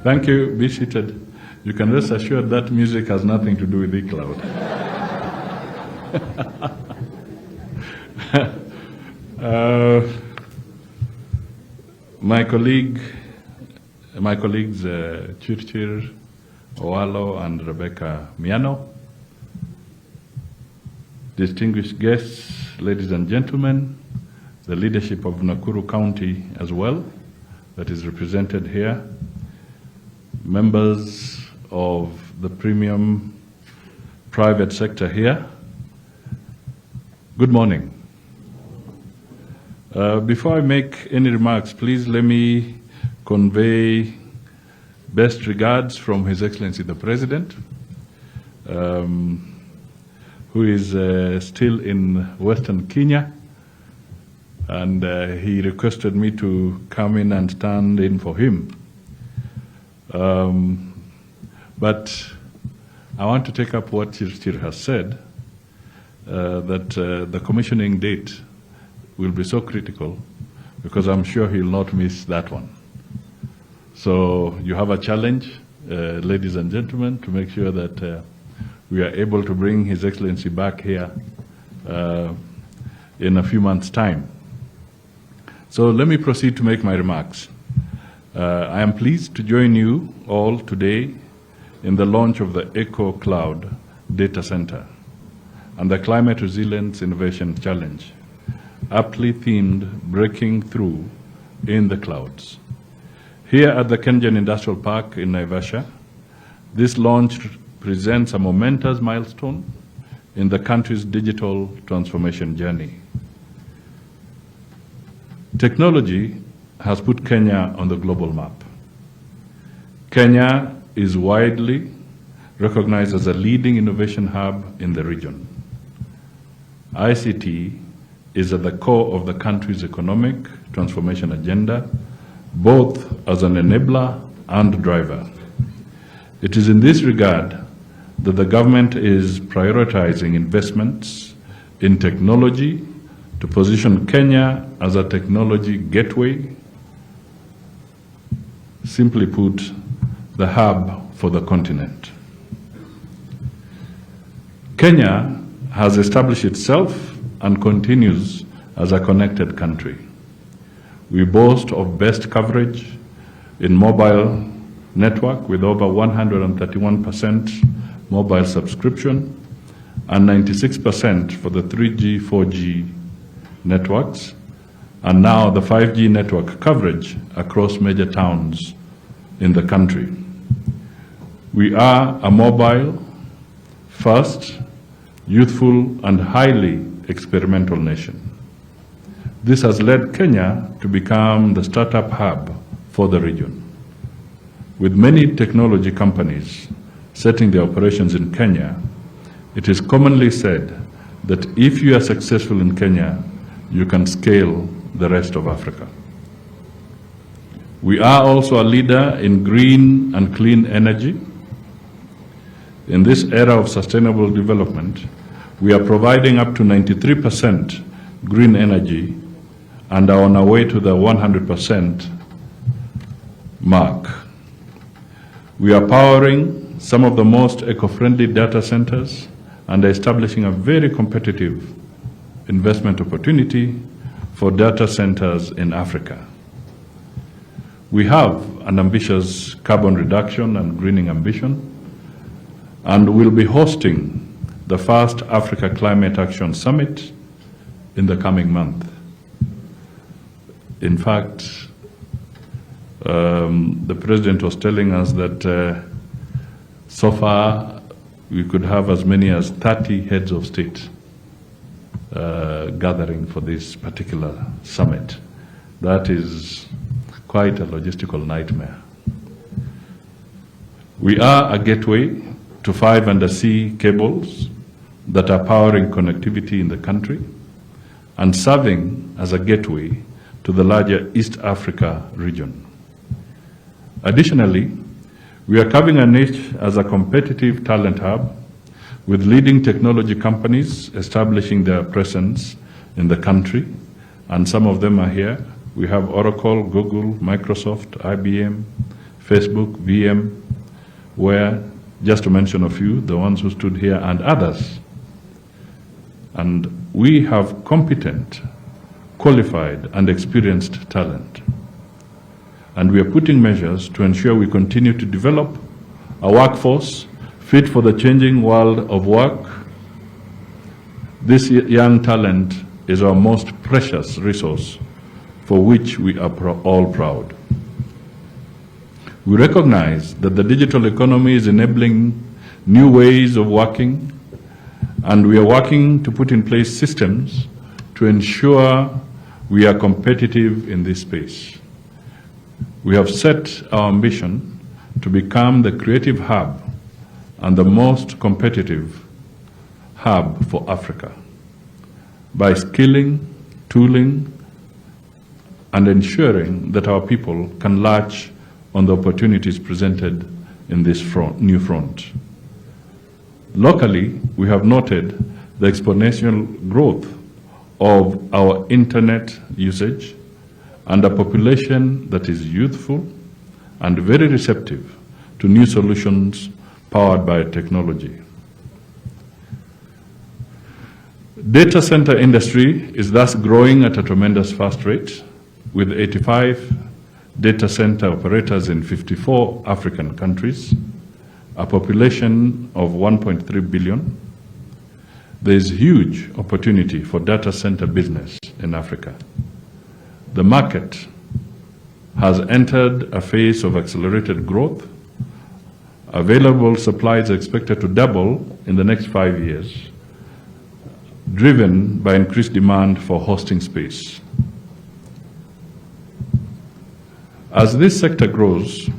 Thank you. Be seated. You can rest assured that music has nothing to do with Ecocloud. My colleagues, Chirchir, Owalo, and Rebecca Miano, distinguished guests, ladies and gentlemen, the leadership of Nakuru County as well, that is represented here, members of the premium private sector here, good morning. Before I make any remarks, please let me convey best regards from His Excellency the President, who is still in Western Kenya, and he requested me to come in and stand in for him. But I want to take up what Chirchir has said, that the commissioning date will be so critical, because I'm sure he'll not miss that one. So you have a challenge, ladies and gentlemen, to make sure that we are able to bring His Excellency back here in a few months' time. So let me proceed to make my remarks. I am pleased to join you all today in the launch of the Ecocloud Data Center and the Climate Resilience Innovation Challenge, aptly themed Breaking Through in the Clouds. Here at the Kenyan Industrial Park in Naivasha, this launch presents a momentous milestone in the country's digital transformation journey. Technology has put Kenya on the global map. Kenya is widely recognized as a leading innovation hub in the region. ICT is at the core of the country's economic transformation agenda, both as an enabler and driver. It is in this regard that the government is prioritizing investments in technology to position Kenya as a technology gateway, simply put, the hub for the continent. Kenya has established itself and continues as a connected country. We boast of best coverage in mobile network with over 131% mobile subscription and 96% for the 3G, 4G networks, and now the 5G network coverage across major towns in the country. We are a mobile, fast, youthful, and highly experimental nation. This has led Kenya to become the startup hub for the region. With many technology companies setting their operations in Kenya, it is commonly said that if you are successful in Kenya, you can scale the rest of Africa. We are also a leader in green and clean energy. In this era of sustainable development, we are providing up to 93% green energy and are on our way to the 100% mark. We are powering some of the most eco-friendly data centers and are establishing a very competitive investment opportunity for data centers in Africa. We have an ambitious carbon reduction and greening ambition, and will be hosting the first Africa Climate Action Summit in the coming month. In fact, the President was telling us that so far we could have as many as 30 heads of state gathering for this particular summit. That is quite a logistical nightmare. We are a gateway to 5 undersea cables that are powering connectivity in the country and serving as a gateway to the larger East Africa region. Additionally, we are carving a niche as a competitive talent hub, with leading technology companies establishing their presence in the country, and some of them are here. We have Oracle, Google, Microsoft, IBM, Facebook, VM, where, just to mention a few, the ones who stood here and others. And we have competent, qualified, and experienced talent. And we are putting measures to ensure we continue to develop a workforce fit for the changing world of work. This young talent is our most precious resource, for which we are all proud. We recognize that the digital economy is enabling new ways of working, and we are working to put in place systems to ensure we are competitive in this space. We have set our ambition to become the creative hub and the most competitive hub for Africa by skilling, tooling, and ensuring that our people can latch on the opportunities presented in this new front. Locally, we have noted the exponential growth of our internet usage and a population that is youthful and very receptive to new solutions powered by technology. Data center industry is thus growing at a tremendous fast rate, with 85 data center operators in 54 African countries, a population of 1.3 billion. There is huge opportunity for data center business in Africa. The market has entered a phase of accelerated growth. Available supply is expected to double in the next 5 years, driven by increased demand for hosting space. As this sector grows,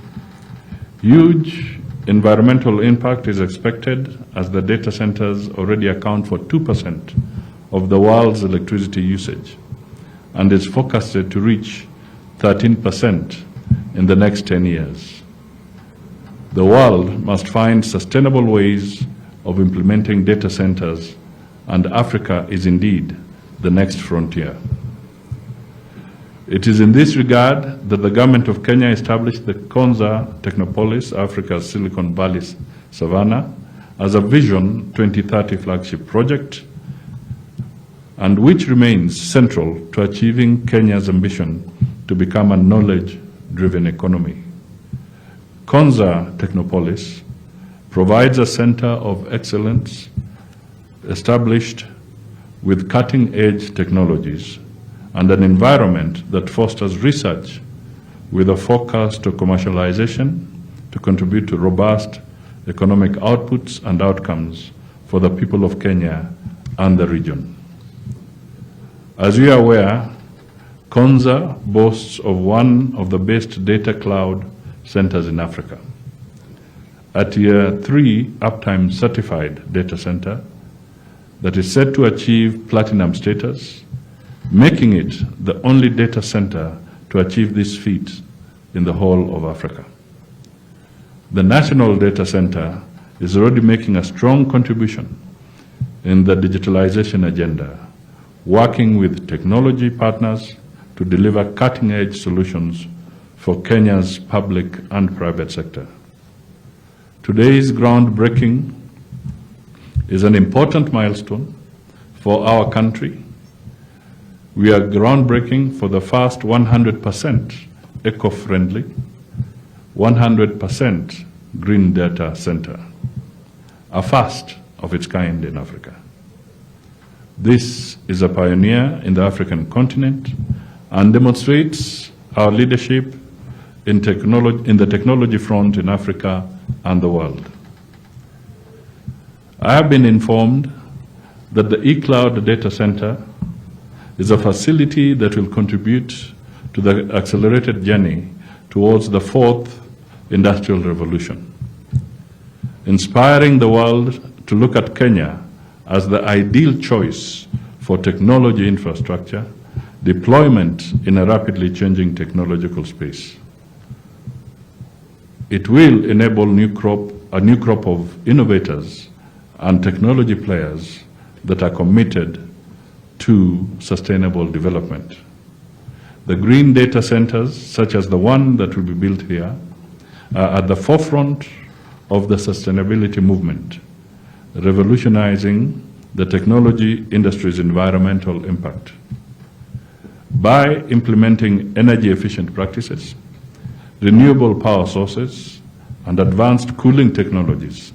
huge environmental impact is expected, as the data centers already account for 2% of the world's electricity usage, and is forecasted to reach 13% in the next 10 years. The world must find sustainable ways of implementing data centers, and Africa is indeed the next frontier. It is in this regard that the government of Kenya established the Konza Technopolis, Africa's Silicon Valley Savannah, as a Vision 2030 flagship project, and which remains central to achieving Kenya's ambition to become a knowledge-driven economy. Konza Technopolis provides a center of excellence established with cutting-edge technologies and an environment that fosters research with a focus to commercialization to contribute to robust economic outputs and outcomes for the people of Kenya and the region. As you are aware, Konza boasts of one of the best data cloud centers in Africa. A Tier 3 uptime certified data center that is set to achieve platinum status, making it the only data center to achieve this feat in the whole of Africa. The National Data Center is already making a strong contribution in the digitalization agenda, working with technology partners to deliver cutting-edge solutions for Kenya's public and private sector. Today's groundbreaking is an important milestone for our country. We are groundbreaking for the first 100% eco-friendly, 100% green data center, a first of its kind in Africa. This is a pioneer in the African continent and demonstrates our leadership in the technology front in Africa and the world. I have been informed that the Ecocloud data center is a facility that will contribute to the accelerated journey towards the fourth industrial revolution, inspiring the world to look at Kenya as the ideal choice for technology infrastructure deployment in a rapidly changing technological space. It will enable a new crop of innovators and technology players that are committed to sustainable development. The green data centers, such as the one that will be built here, are at the forefront of the sustainability movement, revolutionizing the technology industry's environmental impact. By implementing energy-efficient practices, renewable power sources, and advanced cooling technologies,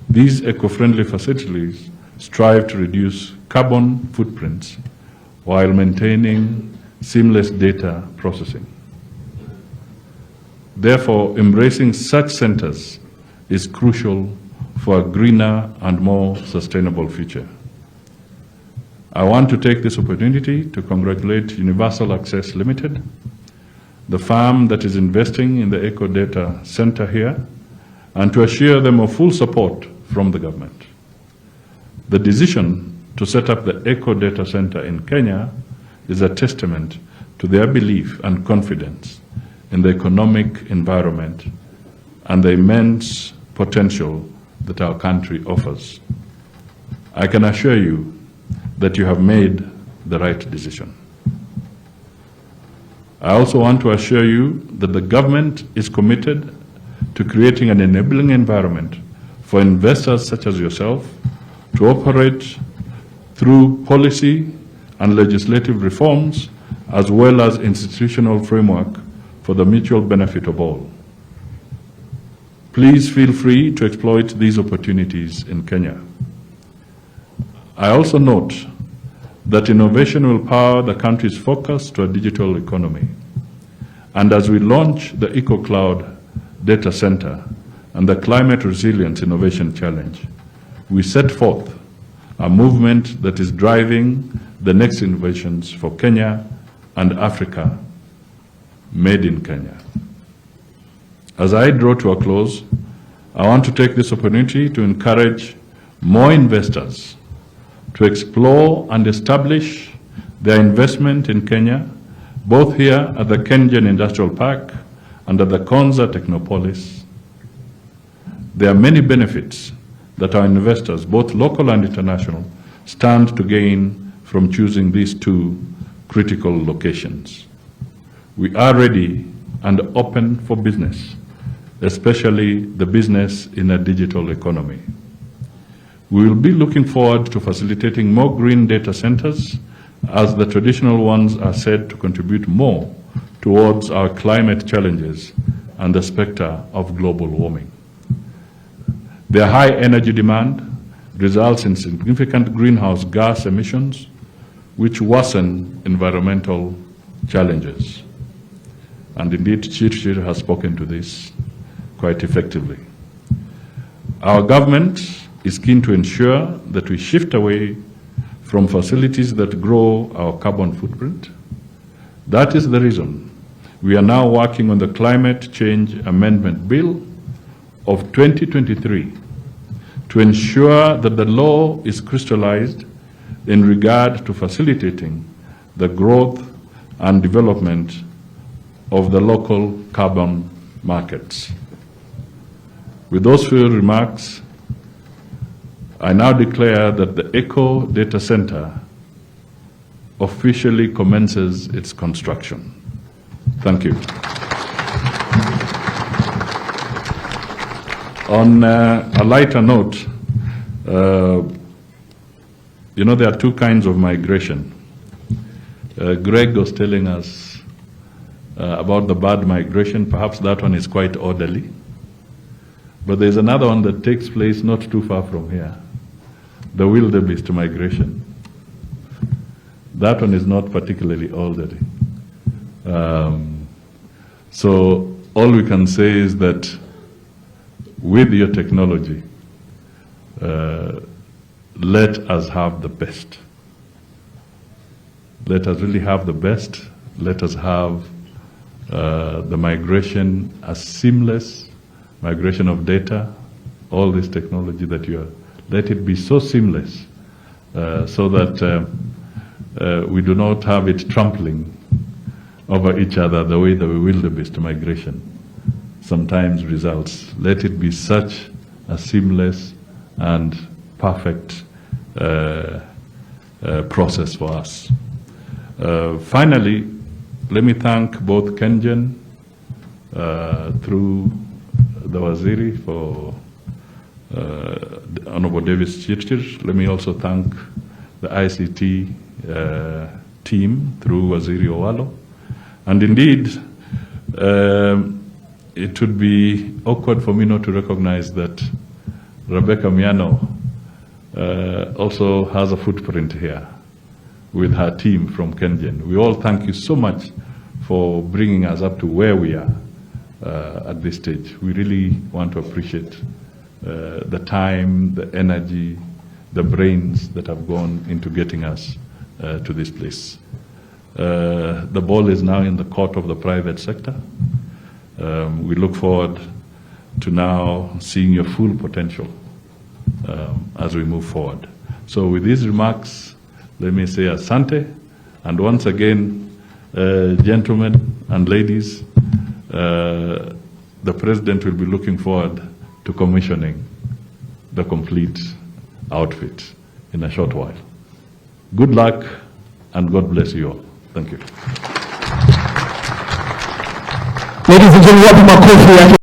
these eco-friendly facilities strive to reduce carbon footprints while maintaining seamless data processing. Therefore, embracing such centers is crucial for a greener and more sustainable future. I want to take this opportunity to congratulate Universal Access Limited, the firm that is investing in the Eco Data Center here, and to assure them of full support from the government. The decision to set up the Eco Data Center in Kenya is a testament to their belief and confidence in the economic environment and the immense potential that our country offers. I can assure you that you have made the right decision. I also want to assure you that the government is committed to creating an enabling environment for investors such as yourself to operate through policy and legislative reforms, as well as institutional framework for the mutual benefit of all. Please feel free to exploit these opportunities in Kenya. I also note that innovation will power the country's focus to a digital economy. And as we launch the Ecocloud Data Center and the Climate Resilience Innovation Challenge, we set forth a movement that is driving the next innovations for Kenya and Africa, made in Kenya. As I draw to a close, I want to take this opportunity to encourage more investors to explore and establish their investment in Kenya, both here at the Kenyan Industrial Park and at the Konza Technopolis. There are many benefits that our investors, both local and international, stand to gain from choosing these two critical locations. We are ready and open for business, especially the business in a digital economy. We will be looking forward to facilitating more green data centers, as the traditional ones are said to contribute more towards our climate challenges and the specter of global warming. Their high energy demand results in significant greenhouse gas emissions, which worsen environmental challenges. And indeed, Chirchir has spoken to this quite effectively. Our government is keen to ensure that we shift away from facilities that grow our carbon footprint. That is the reason we are now working on the Climate Change Amendment Bill of 2023 to ensure that the law is crystallized in regard to facilitating the growth and development of the local carbon markets. With those few remarks, I now declare that the Eco Data Center officially commences its construction. Thank you. On a lighter note, you know, there are two kinds of migration. Greg was telling us about the bird migration. Perhaps that one is quite orderly. But there's another one that takes place not too far from here, the wildebeest migration. That one is not particularly orderly. So all we can say is that with your technology, let us have the best. Let us really have the best. Let us have the migration as seamless, migration of data, all this technology that you are, let it be so seamless so that we do not have it trampling over each other the way the wildebeest migration sometimes results. Let it be such a seamless and perfect process for us. Finally, let me thank both Kenyan through the Waziri for Honorable Davis Chirchir. Let me also thank the ICT team through Waziri Owalo. And indeed, it would be awkward for me not to recognize that Rebecca Miano also has a footprint here with her team from Kengen. We all thank you so much for bringing us up to where we are at this stage. We really want to appreciate the time, the energy, the brains that have gone into getting us to this place. The ball is now in the court of the private sector. We look forward to now seeing your full potential as we move forward. So with these remarks, let me say asante, and once again, gentlemen and ladies, the President will be looking forward to commissioning the complete outfit in a short while. Good luck and God bless you all. Thank you. Ladies and gentlemen,